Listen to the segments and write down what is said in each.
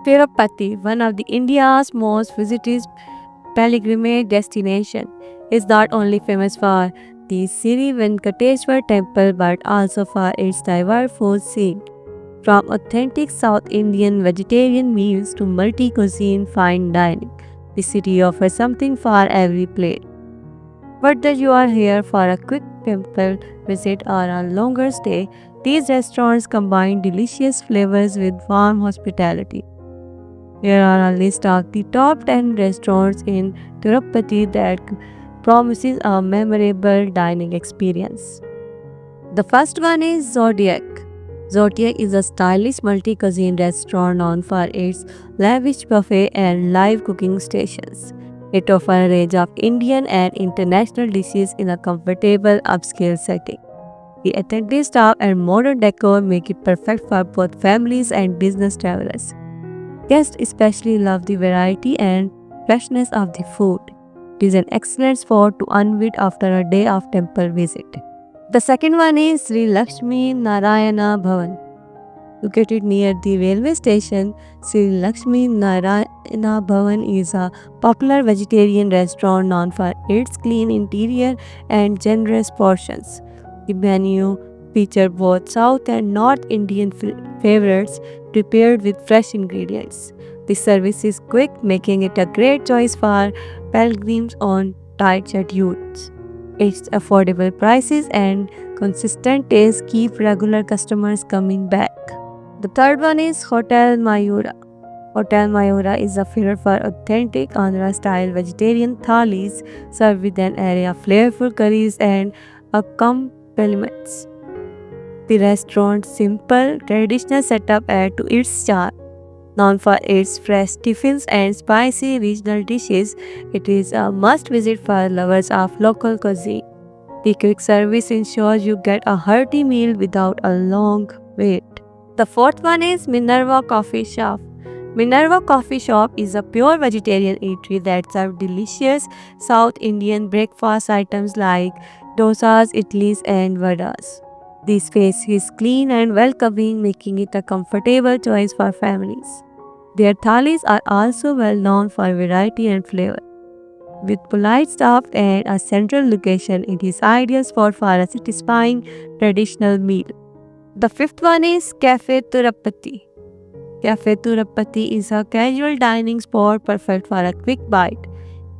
Tirupati, one of the India's most visited pilgrimage destination, is not only famous for the Sri Venkateswar temple but also for its diverse food scene. From authentic South Indian vegetarian meals to multi-cuisine fine dining, the city offers something for every plate. Whether you are here for a quick temple visit or a longer stay, these restaurants combine delicious flavors with warm hospitality. Here are a list of the top 10 restaurants in Tirupati that promises a memorable dining experience. The first one is Zodiac. Zodiac is a stylish multi-cuisine restaurant known for its lavish buffet and live cooking stations. It offers a range of Indian and international dishes in a comfortable upscale setting. The authentic staff and modern decor make it perfect for both families and business travelers. Guests especially love the variety and freshness of the food. It is an excellent spot to unwind after a day of temple visit. The second one is Sri Lakshmi Narayana Bhavan. Located near the railway station, Sri Lakshmi Narayana Bhavan is a popular vegetarian restaurant known for its clean interior and generous portions. The menu features both South and North Indian favorites prepared with fresh ingredients. The service is quick, making it a great choice for pilgrims on tight schedules. Its affordable prices and consistent taste keep regular customers coming back. The third one is Hotel Mayura. Hotel Mayura is a favorite for authentic Andhra-style vegetarian thalis served with an array of flavorful curries and accompaniments. The restaurant's simple, traditional setup adds to its charm. Known for its fresh tiffins and spicy regional dishes, it is a must-visit for lovers of local cuisine. The quick service ensures you get a hearty meal without a long wait. The fourth one is Minerva Coffee Shop. Minerva Coffee Shop is a pure vegetarian eatery that serves delicious South Indian breakfast items like dosas, idlis, and vadas. The space is clean and welcoming, making it a comfortable choice for families. Their thalis are also well known for variety and flavor. With polite staff and a central location, it is ideal spot for a satisfying traditional meal. The fifth one is Cafe Turapati. Cafe Turapati is a casual dining spot perfect for a quick bite.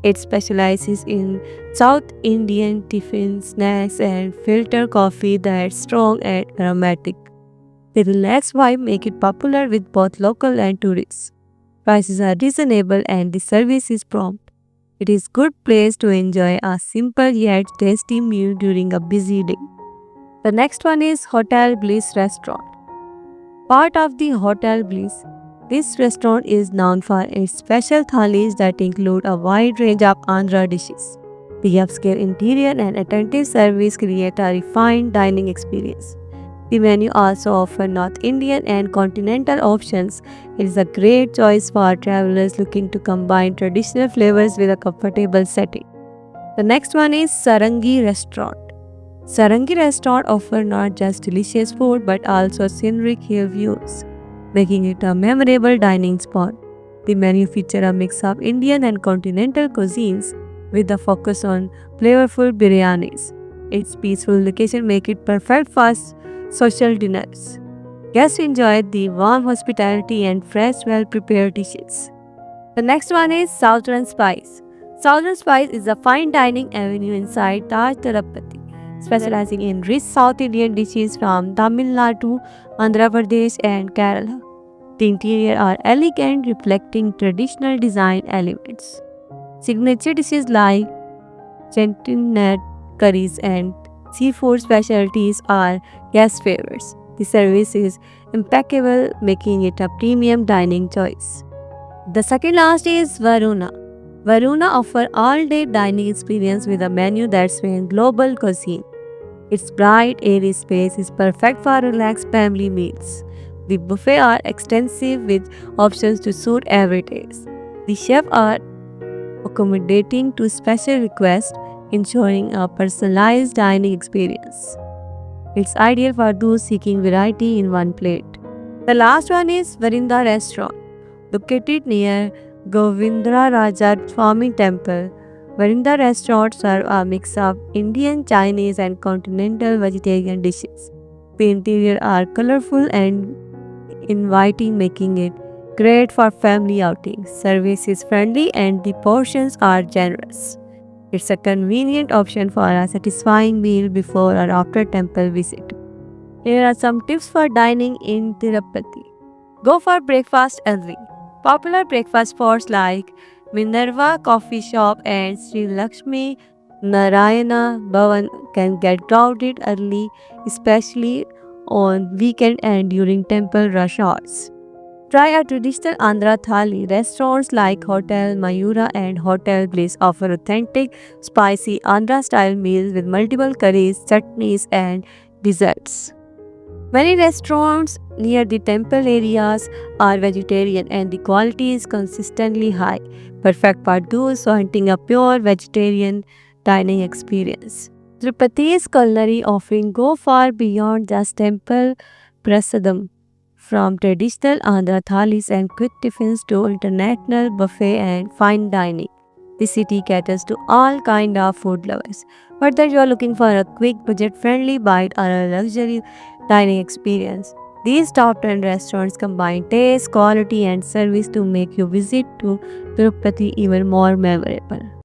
It specializes in South Indian tiffin snacks and filter coffee that's strong and aromatic. The relaxed vibe make it popular with both local and tourists. Prices are reasonable and the service is prompt. It is good place to enjoy a simple yet tasty meal during a busy day. The next one is Hotel Bliss Restaurant. Part of the Hotel Bliss, this restaurant is known for its special thalis that include a wide range of Andhra dishes. The upscale interior and attentive service create a refined dining experience. The menu also offers North Indian and continental options. It is a great choice for travelers looking to combine traditional flavors with a comfortable setting. The next one is Sarangi Restaurant. Sarangi Restaurant offers not just delicious food but also scenic hill views, making it a memorable dining spot. The menu features a mix of Indian and continental cuisines with a focus on flavorful biryanis. Its peaceful location makes it perfect for social dinners. Guests enjoy the warm hospitality and fresh, well-prepared dishes. The next one is Southern Spice. Southern Spice is a fine dining avenue inside Taj Tirupati, specializing in rich South Indian dishes from Tamil Nadu, Andhra Pradesh, and Kerala. The interior are elegant, reflecting traditional design elements. Signature dishes like chettinad curries and seafood specialties are guest favorites. The service is impeccable, making it a premium dining choice. The second last is Varuna. Varuna offers all-day dining experience with a menu that spans global cuisine. Its bright, airy space is perfect for relaxed family meals. The buffet are extensive with options to suit every taste. The chefs are accommodating to special requests, ensuring a personalized dining experience. It's ideal for those seeking variety in one plate. The last one is Varinda Restaurant. located near Govindaraja Swami Temple, wherein the restaurants serve a mix of Indian, Chinese, and continental vegetarian dishes. The interior are colorful and inviting, making it great for family outings. Service is friendly and the portions are generous. It's a convenient option for a satisfying meal before or after temple visit. Here are some tips for dining in Tirupati. Go for breakfast early. Popular breakfast spots like Minerva Coffee Shop and Sri Lakshmi Narayana Bhavan can get crowded early, especially on weekend and during temple rush hours. Try a traditional Andhra thali. Restaurants like Hotel Mayura and Hotel Bliss offer authentic, spicy Andhra style meals with multiple curries, chutneys, and desserts. Many restaurants near the temple areas are vegetarian and the quality is consistently high, perfect for those wanting a pure vegetarian dining experience. Tirupati's culinary offering go far beyond just temple prasadam. From traditional Andhra thalis and quick tiffins to international buffet and fine dining, the city caters to all kind of food lovers. Whether you are looking for a quick, budget-friendly bite or a luxury dining experience, these top 10 restaurants combine taste, quality, and service to make your visit to Tirupati even more memorable.